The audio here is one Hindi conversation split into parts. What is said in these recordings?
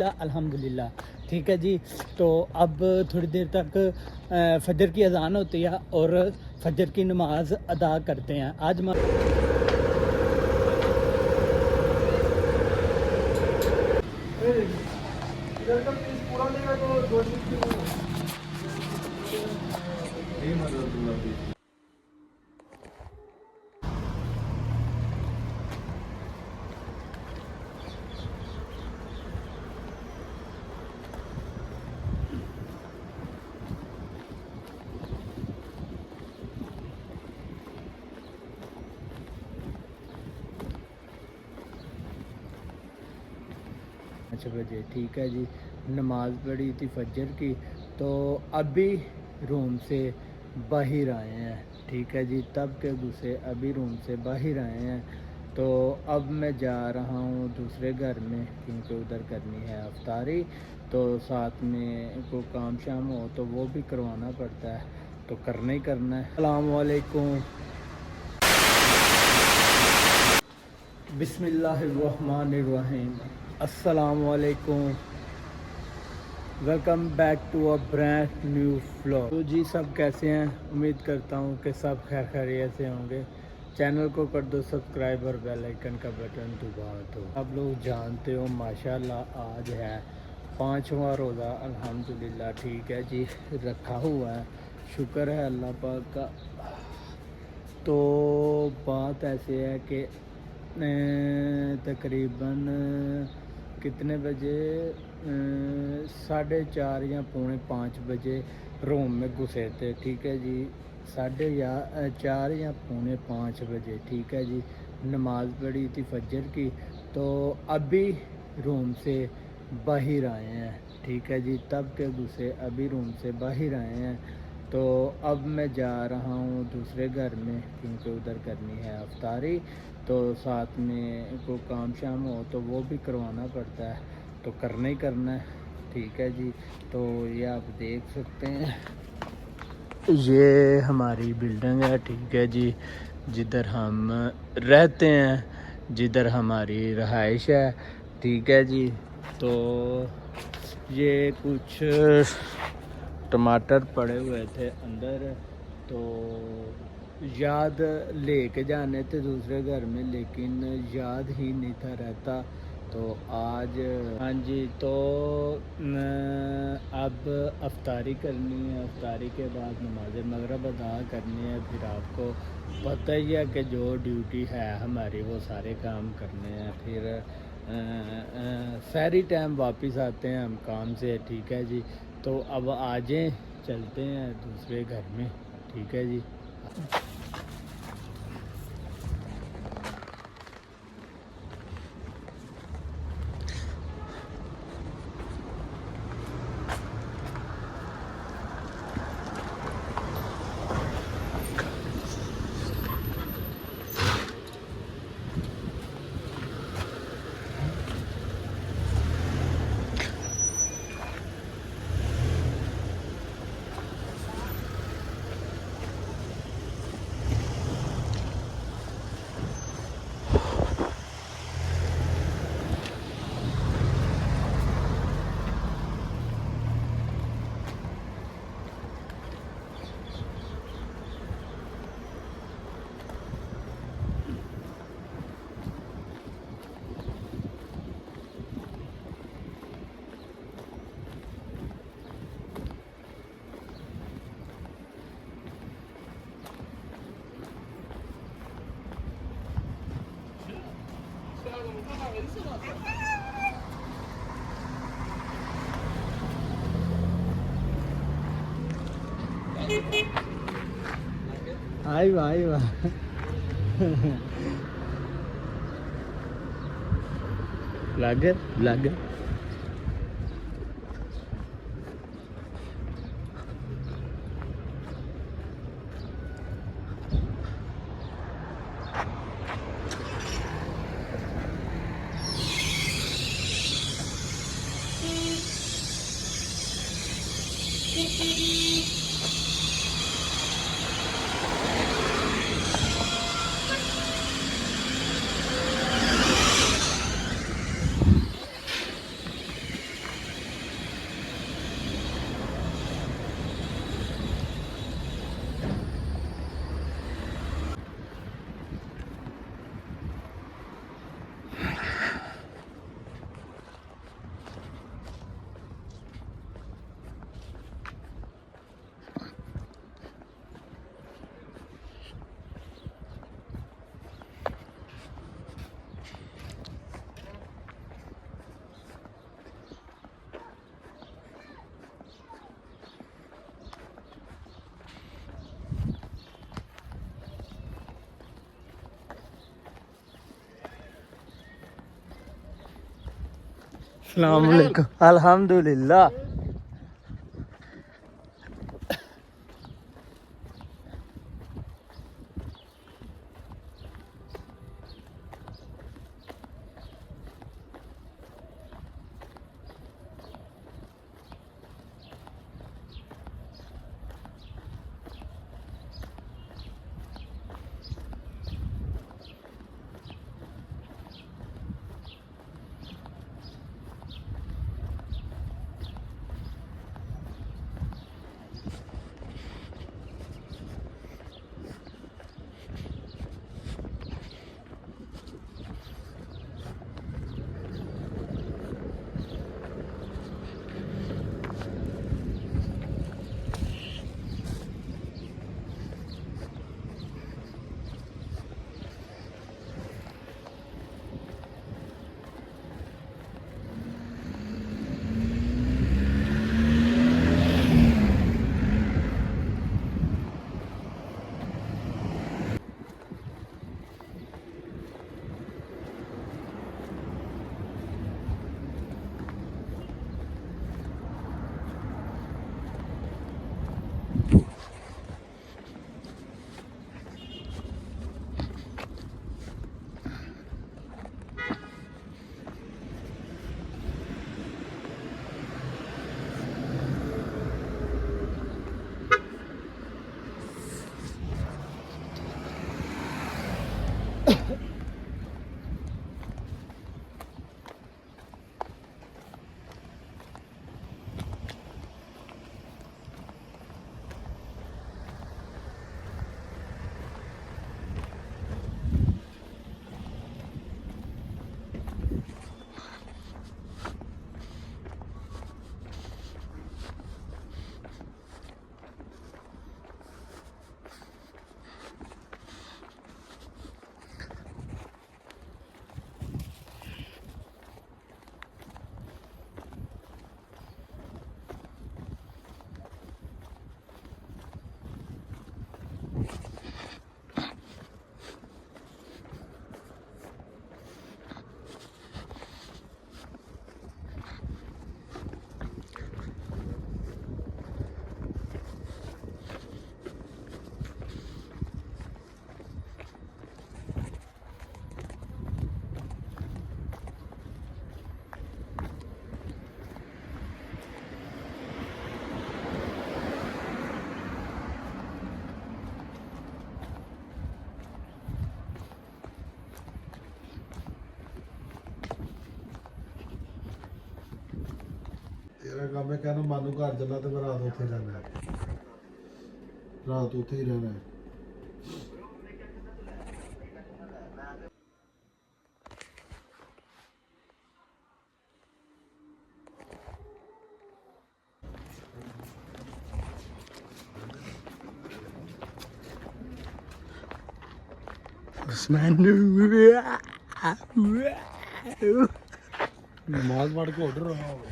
अल्हम्दुलिल्लाह। ठीक है जी। तो अब थोड़ी देर तक फजर की अजान होती है और फजर की नमाज अदा करते हैं। आज पाँच बजे ठीक है जी, नमाज़ पढ़ी थी फजर की। तो अभी रूम से बाहर आए हैं। ठीक है जी, तब के गुस्से अभी रूम से बाहर आए हैं। तो अब मैं जा रहा हूँ दूसरे घर में, क्योंकि उधर करनी है अफ्तारी। तो साथ में कोई काम शाम हो तो वो भी करवाना पड़ता है, तो करना ही करना है। अस्सलाम वालेकुम, बिस्मिल्लाहिर्रहमानिर्रहीम। अस्सलाम वालेकुम, welcome back to a brand new vlog. तो जी सब कैसे हैं? उम्मीद करता हूँ कि सब खैर खैरियत से होंगे। चैनल को कर दो सब्सक्राइब और बेल आइकन का बटन दबा दो। आप लोग जानते हो माशाल्लाह आज है 5वां रोज़ा अल्हम्दुलिल्लाह। ठीक है जी, रखा हुआ है, शुक्र है अल्लाह पाक का। तो बात ऐसे है कि तकरीबन कितने बजे 4:30 या 4:45 रूम में घुसे थे। ठीक है जी, 4:30 या 4:45 ठीक है जी, नमाज़ पढ़ी थी फजर की। तो अभी रूम से बाहर आए हैं। ठीक है जी, तब के गुस्से अभी रूम से बाहर आए हैं। तो अब मैं जा रहा हूँ दूसरे घर में, क्योंकि उधर करनी है अफ्तारी। तो साथ में कोई काम शाम हो तो वो भी करवाना पड़ता है, तो करना ही करना है। ठीक है जी। तो ये आप देख सकते हैं, ये हमारी बिल्डिंग है। ठीक है जी, जिधर हम रहते हैं, जिधर हमारी रहाइश है। ठीक है जी। तो ये कुछ टमाटर पड़े हुए थे अंदर, तो याद लेके जाने थे दूसरे घर में, लेकिन याद ही नहीं था रहता। तो आज हाँ जी, तो अब अफ्तारी करनी है। अफ्तारी के बाद नमाज मगरिब अदा करनी है। फिर आपको पता ही है कि जो ड्यूटी है हमारी, वो सारे काम करने हैं। फिर सहरी टाइम वापस आते हैं हम काम से। ठीक है जी। तो अब आ जाएं, चलते हैं दूसरे घर में। ठीक है जी। आई वाह, आई वाह। Blogger blogger. अस्सलाम वालेकुम। अल्हम्दुलिल्लाह। ਤੇਰਾ ਕੰਮ ਹੈ ਕਹਿੰਦਾ ਮਾਨੂੰ ਘਰ ਚੱਲਾ ਤੇ ਮੈਂ ਰਾਤ ਉੱਥੇ ਰਹਿਣਾ ਹੈ। ਰਾਤ ਉੱਥੇ ਹੀ ਰਹਿਣਾ ਹੈ। उस्मान नमाज पढ़ के उठ रहा हूँ।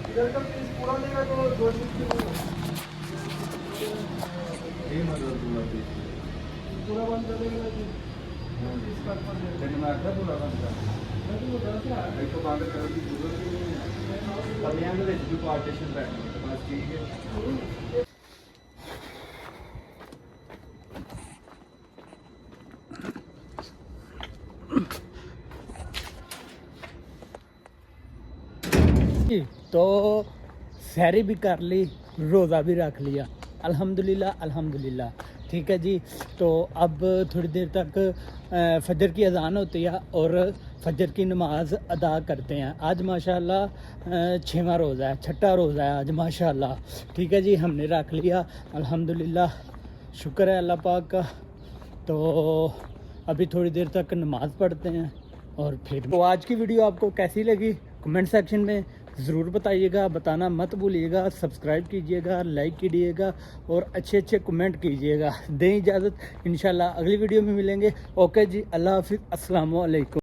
इधर का पीस पूरा लेगा तो 250 ये मतलब पूरा बंद कर देगा इसका लेकिन मैं आता पूरा बंद कर एक तो बंद करने की जरूरत ही नहीं है अब यहाँ पे जो पार्टीशन बैठने बस ठीक है जी, तो सहरी भी कर ली, रोज़ा भी रख लिया, अल्हम्दुलिल्लाह अल्हम्दुलिल्लाह। ठीक है जी, तो अब थोड़ी देर तक फजर की अज़ान होती है और फजर की नमाज़ अदा करते हैं। आज माशाल्लाह 6वां रोज़ा है, छठा रोज़ा है आज माशाल्लाह। ठीक है जी, हमने रख लिया अल्हम्दुलिल्लाह, शुक्र है अल्लाह पाक का। तो अभी थोड़ी देर तक नमाज़ पढ़ते हैं और फिर तो आज की वीडियो आपको कैसी लगी कमेंट सेक्शन में ज़रूर बताइएगा, बताना मत भूलिएगा, सब्सक्राइब कीजिएगा, लाइक कीजिएगा और अच्छे अच्छे कमेंट कीजिएगा। दें इजाज़त, इंशाल्लाह अगली वीडियो में मिलेंगे। ओके जी, अल्लाह हाफिज़, अस्सलाम वालेकुम।